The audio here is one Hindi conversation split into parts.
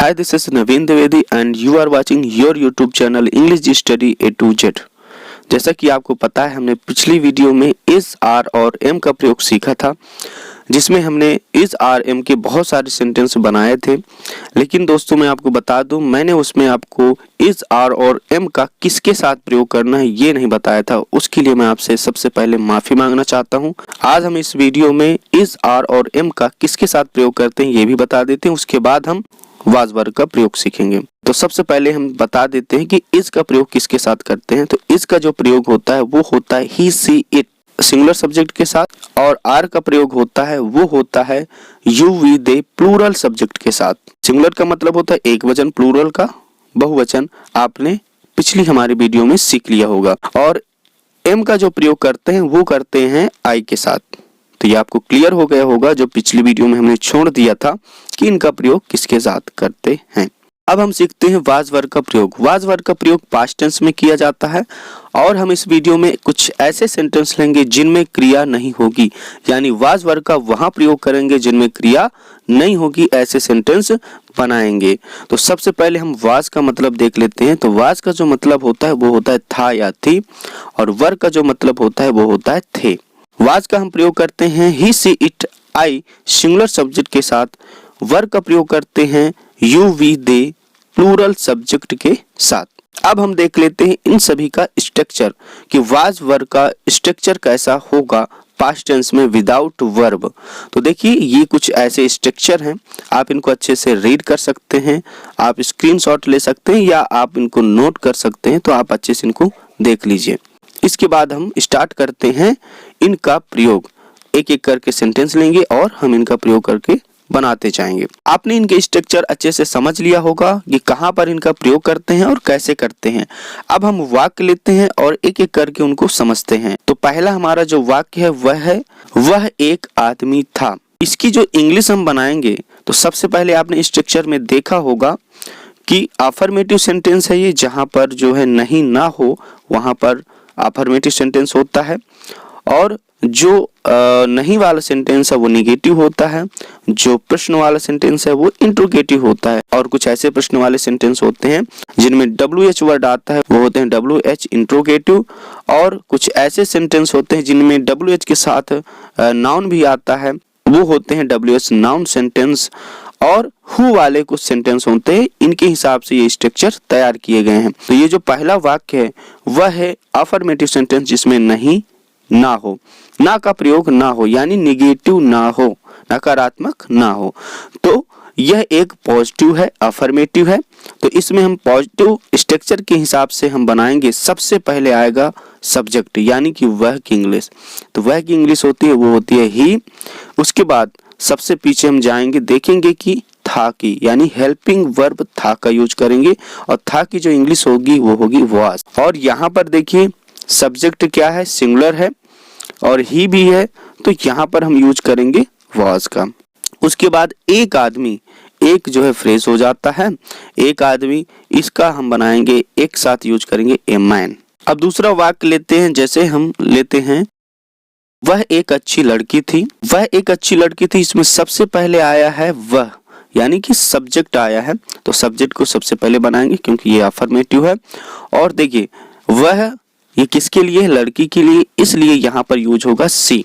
Hi, this is Naveen Dwivedi and you are watching your YouTube channel English Study A to Z। जैसा कि आपको पता है, हमने पिछली वीडियो में इज, आर और एम का प्रयोग सीखा था, जिसमें हमने इज, आर, एम के बहुत सारे सेंटेंस बनाए थे। लेकिन दोस्तों, मैं आपको बता दूं, मैंने उसमें आपको इज, आर और एम का किसके साथ प्रयोग करना है ये नहीं बताया था। उसके लिए मैं आपसे सबसे पहले माफी मांगना चाहता हूं। आज हम इस वीडियो में इज, आर और एम का किसके साथ प्रयोग करते हैं ये भी बता देते हैं। उसके बाद हम वाज वर्ग का प्रयोग सीखेंगे। तो सबसे पहले हम बता देते हैं कि इज का प्रयोग किसके साथ करते हैं। तो इज का जो प्रयोग होता है वो होता है ही, सी, इट सिंगुलर सब्जेक्ट के साथ, और आर का प्रयोग होता है वो होता है you, we, they plural subject के साथ। सिंगुलर का मतलब होता है एक वचन, प्लूरल का बहुवचन आपने पिछली हमारी वीडियो में सीख लिया होगा। और एम का जो प्रयोग करते हैं वो करते हैं आई के साथ। तो ये आपको क्लियर हो गया होगा जो पिछली वीडियो में हमने छोड़ दिया था कि इनका प्रयोग किसके साथ करते हैं। अब हम सीखते हैं वाज वर्ग का प्रयोग। वाज वर्ग का प्रयोग पास्ट टेंस में किया जाता है और हम इस वीडियो में कुछ ऐसे सेंटेंस लेंगे जिनमें क्रिया नहीं होगी, यानी वाज वर्ग का वहां प्रयोग करेंगे जिनमें क्रिया नहीं होगी, ऐसे सेंटेंस बनाएंगे। तो सबसे पहले हम वाज का मतलब देख लेते हैं। तो वाज का जो मतलब होता है वो होता है था या थी, और वर्ग का जो मतलब होता है वो होता है थे। वाज का हम प्रयोग करते हैं he, she, it, I singular subject के साथ। वर्ग का प्रयोग करते हैं you, we, they plural subject के साथ। अब हम देख लेते हैं इन सभी का स्ट्रक्चर कि वाज वर्ग का स्ट्रक्चर कैसा होगा पास्ट टेंस में विदाउट वर्ब। तो देखिए, ये कुछ ऐसे स्ट्रक्चर हैं, आप इनको अच्छे से रीड कर सकते हैं, आप स्क्रीनशॉट ले सकते हैं या आप इनको नोट कर सकते हैं। तो आप अच्छे से इनको देख लीजिए। इसके बाद हम स्टार्ट करते हैं इनका प्रयोग। एक एक करके सेंटेंस लेंगे और हम इनका प्रयोग करके बनाते जाएंगे। आपने इनके स्ट्रक्चर अच्छे से समझ लिया होगा कि कहां पर इनका प्रयोग करते हैं और कैसे करते हैं। अब हम वाक्य लेते हैं और एक एक करके उनको समझते हैं। तो पहला हमारा जो वाक्य है वह एक आदमी था। इसकी जो इंग्लिश हम बनाएंगे, तो सबसे पहले आपने स्ट्रक्चर में देखा होगा कि अफर्मेटिव सेंटेंस है ये, जहां पर जो है नहीं ना हो वहां पर अफर्मेटिव सेंटेंस होता है, और जो नहीं वाला सेंटेंस है वो निगेटिव होता है, जो प्रश्न वाला सेंटेंस है वो इंट्रोगेटिव होता है, और कुछ ऐसे प्रश्न वाले सेंटेंस होते हैं जिनमें WH वर्ड आता है वो होते हैं WH इंट्रोगेटिव, और कुछ ऐसे सेंटेंस होते हैं जिनमें WH के साथ नाउन भी आता है वो होते हैं WH नाउन सेंटेंस, और हु वाले कुछ सेंटेंस होते हैं। इनके हिसाब से ये स्ट्रक्चर तैयार किए गए हैं। तो ये जो पहला वाक्य है वह है अफर्मेटिव सेंटेंस जिसमें नहीं ना हो, ना का प्रयोग ना हो, यानी निगेटिव ना हो, नकारात्मक ना हो। तो यह एक पॉजिटिव है, अफर्मेटिव है। तो इसमें हम पॉजिटिव स्ट्रक्चर के हिसाब से हम बनाएंगे। सबसे पहले आएगा सब्जेक्ट, यानी कि वह की इंग्लिश। तो वह की इंग्लिश होती है वो होती है ही। उसके बाद सबसे पीछे हम जाएंगे, देखेंगे कि था की, यानी हेल्पिंग वर्ब था का यूज करेंगे, और था की जो इंग्लिश होगी वो होगी वाज। और यहाँ पर देखिए सब्जेक्ट क्या है, सिंगुलर है और ही भी है, तो यहाँ पर हम यूज करेंगे वाज का। उसके बाद एक आदमी, एक जो है फ्रेज हो जाता है, एक आदमी, इसका हम बनाएंगे एक साथ यूज करेंगे ए मैन। अब दूसरा वाक्य लेते हैं, जैसे हम लेते हैं वह एक अच्छी लड़की थी। वह एक अच्छी लड़की थी, इसमें सबसे पहले आया है वह, यानी कि सब्जेक्ट आया है। तो सब्जेक्ट को सबसे पहले बनाएंगे क्योंकि ये अफर्मेटिव है। और देखिए वह ये किसके लिए है, लड़की के लिए, इसलिए यहाँ पर यूज होगा सी।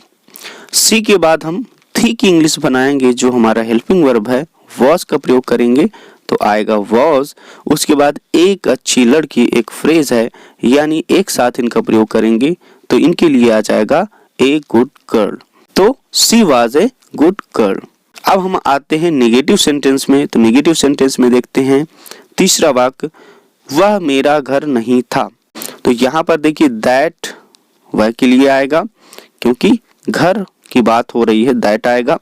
सी के बाद हम थी की इंग्लिश बनाएंगे, जो हमारा हेल्पिंग वर्ब है वॉज का प्रयोग करेंगे, तो आएगा वॉज। उसके बाद एक अच्छी लड़की, एक फ्रेज है, यानी एक साथ इनका प्रयोग करेंगे, तो इनके लिए आ जाएगा ए गुड गर्ल। तो she was a good girl. अब हम आते हैं नेगेटिव सेंटेंस में। तो नेगेटिव सेंटेंस में देखते हैं तीसरा वाक्य, वह मेरा घर नहीं था। तो यहाँ पर देखिए दैट वह के लिए आएगा क्योंकि घर की बात हो रही है, दैट आएगा।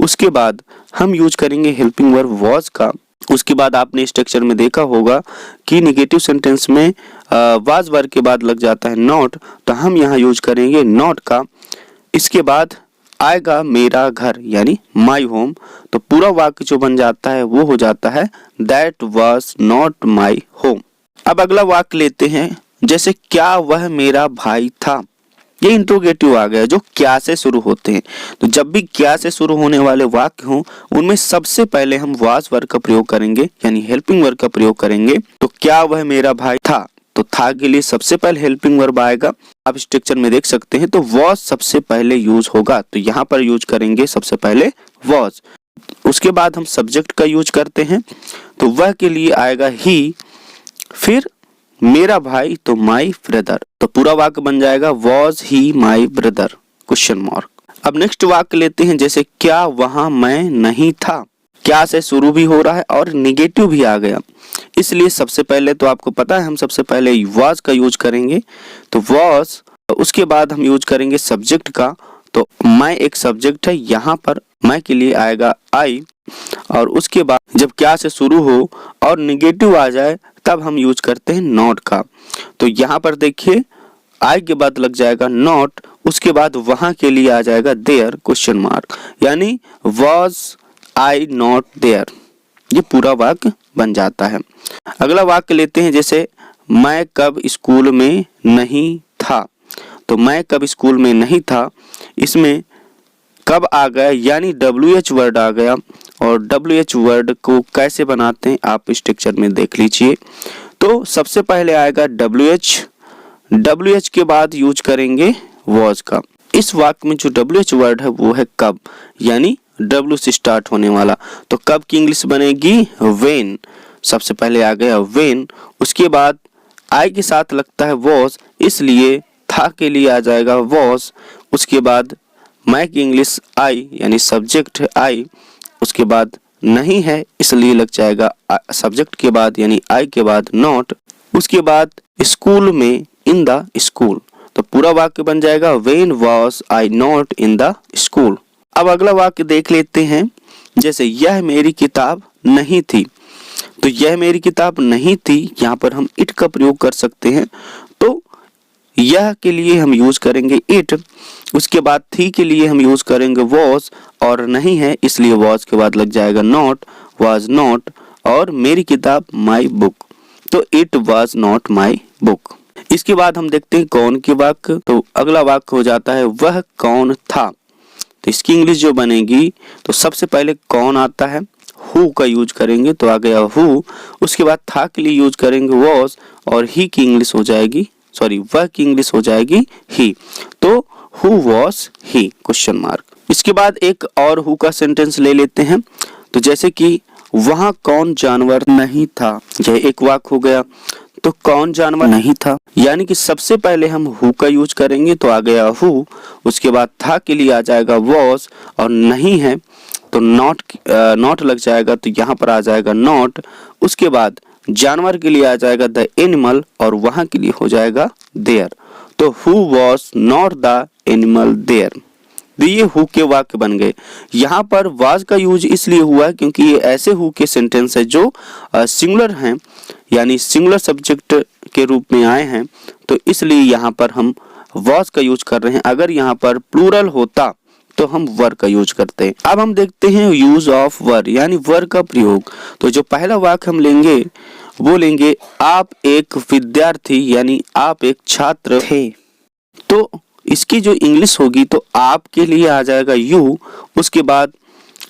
उसके बाद हम यूज करेंगे हेल्पिंग वर्ब वाज का। उसके बाद आपने स्ट्रक्चर में देखा होगा कि नेगेटिव सेंटेंस में वाज वर्ब के बाद लग जाता है नॉट, तो हम यहाँ यूज करेंगे नॉट का। इसके बाद आएगा मेरा घर, यानी माई होम। तो पूरा वाक्य जो बन जाता है वो हो जाता है that was not my home. अब अगला वाक्य लेते हैं, जैसे क्या वह मेरा भाई था। ये इंट्रोगेटिव आ गया जो क्या से शुरू होते हैं। तो जब भी क्या से शुरू होने वाले वाक्य हों उनमें सबसे पहले हम वाज वर्ग का प्रयोग करेंगे यानी हेल्पिंग वर्ग का प्रयोग करेंगे। तो क्या वह मेरा भाई था, तो था के लिए सबसे पहले हेल्पिंग वर्ब आएगा। आप स्ट्रक्चर में देख सकते हैं तो वॉज सबसे पहले यूज होगा, तो यहाँ पर यूज करेंगे सबसे पहले वॉज। उसके बाद हम सब्जेक्ट का यूज करते हैं तो वह के लिए आएगा ही, फिर मेरा भाई तो माई ब्रदर, तो पूरा वाक्य बन जाएगा was he my brother question mark. अब नेक्स्ट वाक्य लेते हैं, जैसे क्या वहां मैं नहीं था। क्या से शुरू भी हो रहा है और निगेटिव भी आ गया, इसलिए सबसे पहले तो आपको पता है हम सबसे पहले वॉज का यूज करेंगे। तो वॉज, उसके बाद हम यूज करेंगे सब्जेक्ट का। तो मैं एक सब्जेक्ट है, यहाँ पर मैं के लिए आएगा आई, और उसके बाद जब क्या से शुरू हो और निगेटिव आ जाए तब हम यूज करते हैं नॉट का। तो यहाँ पर देखिए आई के बाद लग जाएगा नॉट, उसके बाद वहां के लिए आ जाएगा देयर क्वेश्चन मार्क, यानी वॉज आई नॉट देयर, ये पूरा वाक्य बन जाता है। अगला वाक्य लेते हैं, जैसे मैं कब स्कूल में नहीं था। तो मैं कब स्कूल में नहीं था, इसमें कब आ गया यानी WH वर्ड आ गया, और WH वर्ड को कैसे बनाते हैं आप स्ट्रक्चर में देख लीजिए। तो सबसे पहले आएगा WH के बाद यूज करेंगे वॉज का। इस वाक्य में जो WH वर्ड है वो है कब, यानी W से स्टार्ट होने वाला। तो कब की इंग्लिश बनेगी व्हेन, सबसे पहले आ गया व्हेन, उसके बाद आई के साथ लगता है वॉज, इसलिए था के लिए आ जाएगा वॉज, उसके बाद मैं की इंग्लिश आई यानी सब्जेक्ट है आई, उसके बाद नहीं है इसलिए लग जाएगा सब्जेक्ट के बाद यानी आई के बाद नॉट, उसके बाद स्कूल में इन द स्कूल। तो पूरा वाक्य बन जाएगा when was I not in the school. अब अगला वाक्य देख लेते हैं, जैसे यह मेरी किताब नहीं थी। तो यह मेरी किताब नहीं थी, यहाँ पर हम इट का प्रयोग कर सकते हैं। तो यह के लिए हम यूज करेंगे इट, उसके बाद थी के लिए हम यूज करेंगे वॉज, और नहीं है इसलिए वॉज के बाद लग जाएगा नॉट, वाज नॉट, और मेरी किताब माई बुक। तो it was not my book. इसके बाद हम देखते हैं कौन के वाक्य। तो अगला वाक्य हो जाता है वह कौन था। तो इसकी इंग्लिश जो बनेगी, तो सबसे पहले कौन आता है, हु का यूज करेंगे तो आ गया हु, उसके बाद था के लिए यूज करेंगे वॉज, और ही की इंग्लिश हो जाएगी, सॉरी वह की इंग्लिश हो जाएगी ही। तो who was he question mark. इसके बाद एक और हु का सेंटेंस ले लेते हैं। तो जैसे कि वहां कौन जानवर नहीं था, यह एक वाक्य हो गया। तो कौन जानवर नहीं था, यानी कि सबसे पहले हम हु का यूज करेंगे तो आ गया हु, उसके बाद था के लिए आ जाएगा वॉज, और नहीं है तो नॉट लग जाएगा, तो यहाँ पर आ जाएगा नॉट, उसके बाद जानवर के लिए आ जाएगा द एनिमल, और वहां के लिए हो जाएगा देयर। तो who was not the animal there. ये हु के वाक्य बन गए। यहाँ पर वाज का यूज इसलिए हुआ है क्योंकि ये ऐसे हु के सेंटेंस है जो सिंगुलर हैं, यानी सिंगुलर सब्जेक्ट के रूप में आए हैं, तो इसलिए यहाँ पर हम वाज का यूज कर रहे हैं। अगर यहाँ पर प्लूरल होता तो हम वर का यूज करते हैं। अब हम देखते हैं यूज ऑफ वर, यानी वर का प्रयोग। तो जो पहला वाक्य हम लेंगे वो लेंगे आप एक विद्यार्थी, यानी आप एक छात्र थे। तो इसकी जो इंग्लिश होगी तो आप के लिए आ जाएगा यू, उसके बाद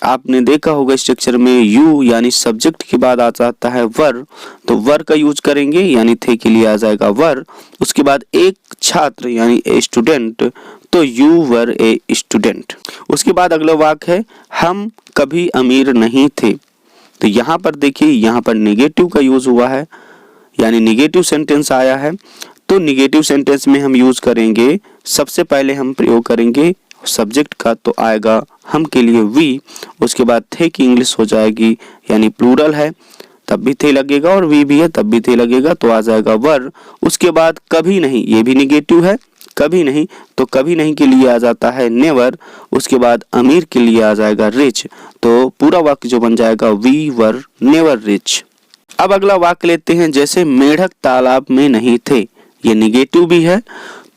आपने देखा होगा स्ट्रक्चर में यू यानी सब्जेक्ट के बाद आ जाता है वर, तो वर का यूज करेंगे, यानी थे के लिए आ जाएगा वर, उसके बाद एक छात्र यानी ए स्टूडेंट, तो यू वर ए स्टूडेंट। उसके बाद अगला वाक्य है हम कभी अमीर नहीं थे। तो यहाँ पर देखिए यहाँ पर निगेटिव का यूज हुआ है, यानी निगेटिव सेंटेंस आया है। तो निगेटिव सेंटेंस में हम यूज करेंगे, सबसे पहले हम प्रयोग करेंगे सब्जेक्ट का, तो आएगा हम के लिए वी, उसके बाद थे की इंग्लिश हो जाएगी, यानी प्लूरल है तब भी थे लगेगा, और वी भी है तब भी थे लगेगा, तो आ जाएगा वर। उसके बाद कभी नहीं, ये भी निगेटिव है, कभी नहीं, तो कभी नहीं के लिए आ जाता है नेवर, उसके बाद अमीर के लिए आ जाएगा रिच। तो पूरा वाक्य जो बन जाएगा वी वर नेवर रिच। अब अगला वाक्य लेते हैं, जैसे मेढक तालाब में नहीं थे। ये निगेटिव भी है,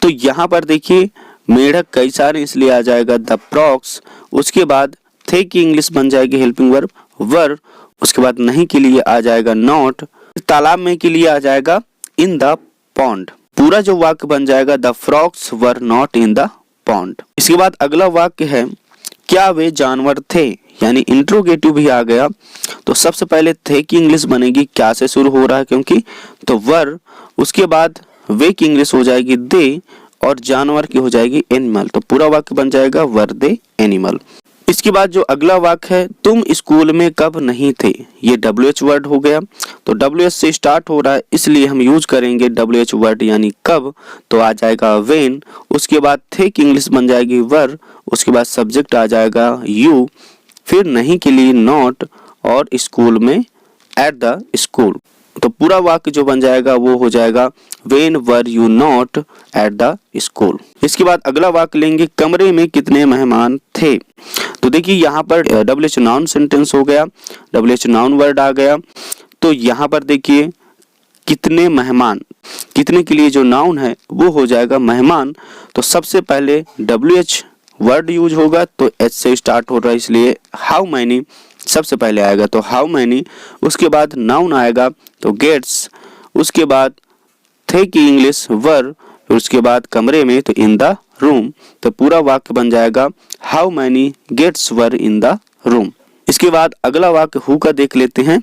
तो यहाँ पर देखिए मेढक कई सारे इसलिए आ जाएगा द फ्रॉक्स, उसके बाद थे की इंग्लिश बन जाएगी हेल्पिंग वर्ब वर, उसके बाद नहीं के लिए आ जाएगा नॉट, तालाब में के लिए आ जाएगा इन द पॉन्ड। पूरा जो वाक्य बन जाएगा the frogs were not in the pond. इसके बाद अगला वाक्य है क्या वे जानवर थे, यानी इंट्रोगेटिव भी आ गया। तो सबसे पहले थे की इंग्लिश बनेगी क्या से शुरू हो रहा है क्योंकि, तो वर, उसके बाद वे की इंग्लिश हो जाएगी दे और जानवर की हो जाएगी एनिमल। तो पूरा वाक्य बन जाएगा वर दे एनिमल। इसके बाद जो अगला वाक्य है तुम स्कूल में कब नहीं थे, ये WH वर्ड हो गया। तो WH से स्टार्ट हो रहा है इसलिए हम यूज करेंगे WH वर्ड यानी कब, तो आ जाएगा व्हेन। उसके बाद थे की इंग्लिश बन जाएगी वर, उसके बाद सब्जेक्ट आ जाएगा यू, फिर नहीं के लिए नॉट और स्कूल में एट द स्कूल। तो पूरा वाक्य जो बन जाएगा वो हो जाएगा when were you not at the school. इसके बाद अगला वाक्य लेंगे कमरे में कितने मेहमान थे। तो देखिए यहाँ पर WH नाउन सेंटेंस हो गया, WH नाउन वर्ड आ गया। तो यहाँ पर देखिए कितने मेहमान, कितने के लिए जो नाउन है वो हो जाएगा मेहमान। तो सबसे पहले WH वर्ड यूज होगा, तो H से स्टार्ट हो रहा है इसलिए हाउ मैनी सबसे पहले आएगा, तो हाउ मैनी। उसके बाद नाउन आएगा तो गेट्स, उसके बाद थे की इंग्लिश वर, उसके बाद कमरे में तो इन द रूम। तो पूरा वाक्य बन जाएगा how many gates were in the room. इसके बाद अगला वाक्य हु का देख लेते हैं।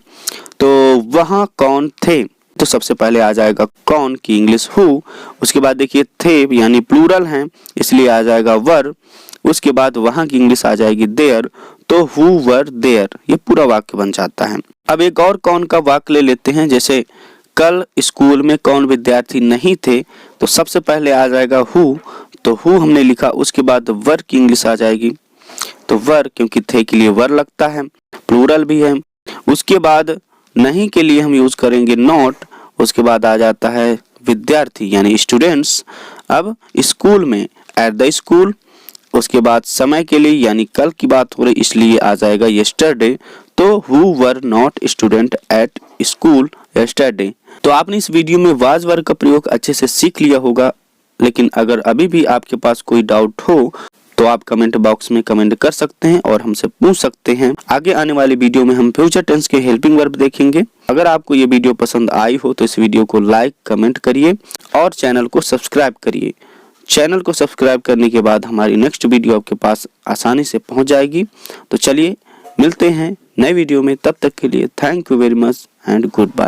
तो वहाँ कौन थे, तो सबसे पहले आ जाएगा कौन की इंग्लिश हु, उसके बाद देखिए थे यानी प्लूरल हैं इसलिए आ जाएगा वर, उसके बाद वहां की इंग्लिश आ जाएगी देयर, तो हु वर देयर। ये पूरा वाक्य बन जाता है। अब एक और कौन का वाक्य ले लेते हैं, जैसे कल स्कूल में कौन विद्यार्थी नहीं थे। तो सबसे पहले आ जाएगा हु, तो हु हमने लिखा, उसके बाद वर की इंग्लिश आ जाएगी, तो वर क्योंकि थे के लिए वर लगता है, प्लूरल भी है। उसके बाद नहीं के लिए हम यूज करेंगे नॉट, उसके बाद आ जाता है विद्यार्थी यानी स्टूडेंट्स। अब स्कूल में एट द स्कूल, उसके बाद समय के लिए यानी कल की बात हो रही इसलिए आ जाएगा यस्टरडे, तो who were not student at school yesterday. तो आपने इस वीडियो में वाज वर्ग का प्रयोग अच्छे से सीख लिया होगा, लेकिन अगर अभी भी आपके पास कोई डाउट हो तो आप कमेंट बॉक्स में कमेंट कर सकते हैं और हमसे पूछ सकते हैं। आगे आने वाली वीडियो में हम फ्यूचर टेंस के हेल्पिंग वर्ब देखेंगे। अगर आपको ये वीडियो पसंद आई हो तो इस वीडियो को लाइक कमेंट करिए और चैनल को सब्सक्राइब करिए। चैनल को सब्सक्राइब करने के बाद हमारी नेक्स्ट वीडियो आपके पास आसानी से पहुंच जाएगी। तो चलिए मिलते हैं नए वीडियो में, तब तक के लिए thank you very much and good bye.